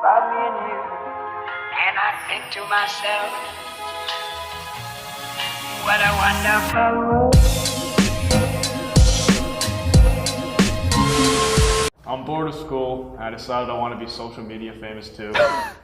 about me and you, and I think to myself, what a wonderful world. I'm bored of school, and I decided I want to be social media famous too.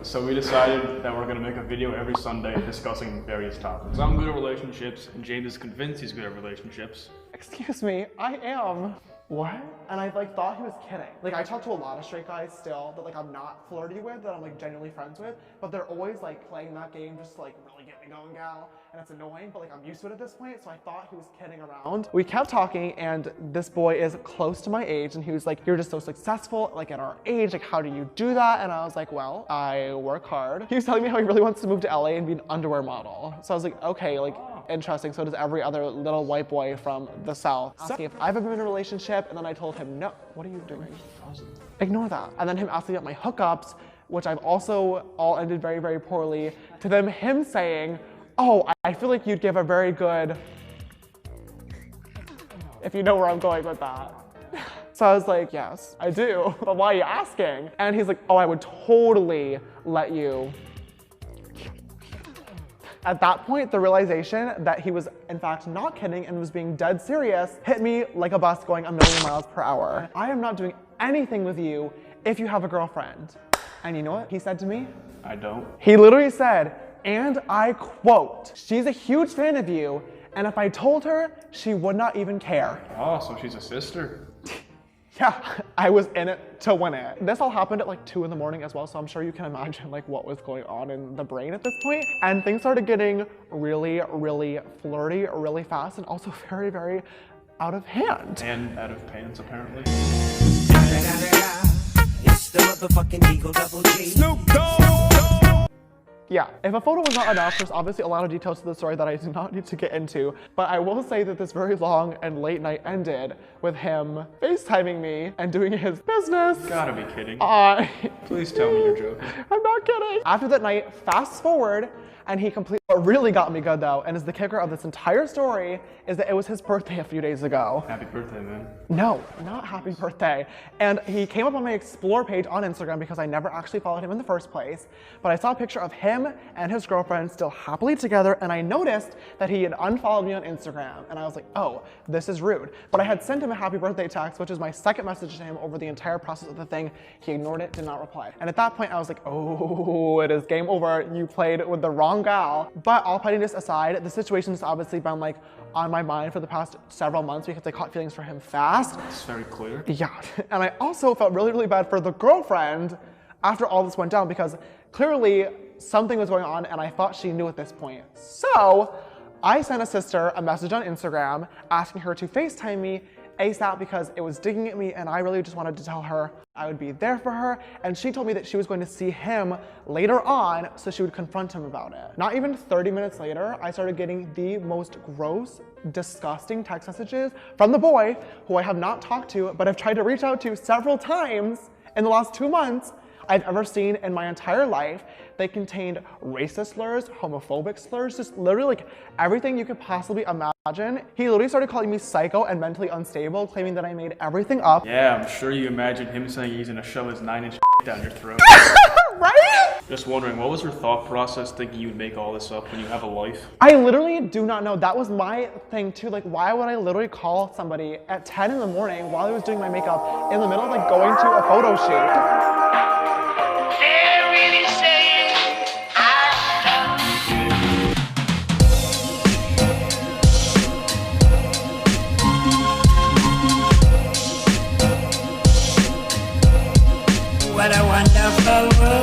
So we decided that we're going to make a video every Sunday discussing various topics. I'm good at relationships, and James is convinced he's good at relationships. Excuse me, I am. What? And I thought he was kidding. I talk to a lot of straight guys still that I'm not flirty with, that I'm genuinely friends with, but they're always playing that game just to really get me going, gal. And it's annoying, but I'm used to it at this point, so I thought he was kidding around. We kept talking, and this boy is close to my age, and he was like, you're just so successful, at our age, how do you do that? And I was like, well, I work hard. He was telling me how he really wants to move to LA and be an underwear model. So I was like, okay, interesting. So does every other little white boy from the South. Asking if I've ever been in a relationship, and then I told him, no, what are you doing? Ignore that. And then him asking about my hookups, which I've also all ended very, very poorly, to them him saying, oh, I feel like you'd give a very good, if you know where I'm going with that. So I was like, yes, I do, but why are you asking? And he's like, oh, I would totally let you. At that point, the realization that he was in fact not kidding and was being dead serious hit me like a bus going 1,000,000 miles per hour. I am not doing anything with you if you have a girlfriend. And you know what he said to me? I don't. He literally said, and I quote, she's a huge fan of you, and if I told her, she would not even care. Oh, so she's a sister. Yeah, I was in it to win it. This all happened at 2 in the morning as well, so I'm sure you can imagine what was going on in the brain at this point. And things started getting really, really flirty, really fast, and also very, very out of hand. And out of pants, apparently. It's the motherfucking Eagle Double G. Snoop Dogg. Yeah, if a photo was not enough, there's obviously a lot of details to the story that I do not need to get into, but I will say that this very long and late night ended with him FaceTiming me and doing his business. Gotta be kidding. Please tell me you're joking. I'm not kidding. After that night, fast forward, and he completely, what really got me good though, and is the kicker of this entire story, is that it was his birthday a few days ago. Happy birthday, man. No, not happy birthday. And he came up on my Explore page on Instagram because I never actually followed him in the first place. But I saw a picture of him and his girlfriend still happily together, and I noticed that he had unfollowed me on Instagram. And I was like, oh, this is rude. But I had sent him a happy birthday text, which is my second message to him over the entire process of the thing. He ignored it, did not reply. And at that point, I was like, oh, it is game over. You played with the wrong gal. But all pettiness aside, the situation has obviously been on my mind for the past several months because I caught feelings for him fast. It's very clear. Yeah, and I also felt really, really bad for the girlfriend after all this went down because clearly something was going on and I thought she knew at this point. So I sent a sister a message on Instagram asking her to FaceTime me ASAP because it was digging at me and I really just wanted to tell her I would be there for her, and she told me that she was going to see him later on so she would confront him about it. Not even 30 minutes later, I started getting the most gross, disgusting text messages from the boy who I have not talked to but have tried to reach out to several times in the last 2 months I've ever seen in my entire life. They contained racist slurs, homophobic slurs, just literally everything you could possibly imagine. He literally started calling me psycho and mentally unstable, claiming that I made everything up. Yeah, I'm sure you imagine him saying he's gonna shove his 9-inch down your throat. Right? Just wondering, what was your thought process thinking you would make all this up when you have a life? I literally do not know. That was my thing too. Why would I literally call somebody at 10 in the morning while I was doing my makeup in the middle of going to a photo shoot? What a wonderful world.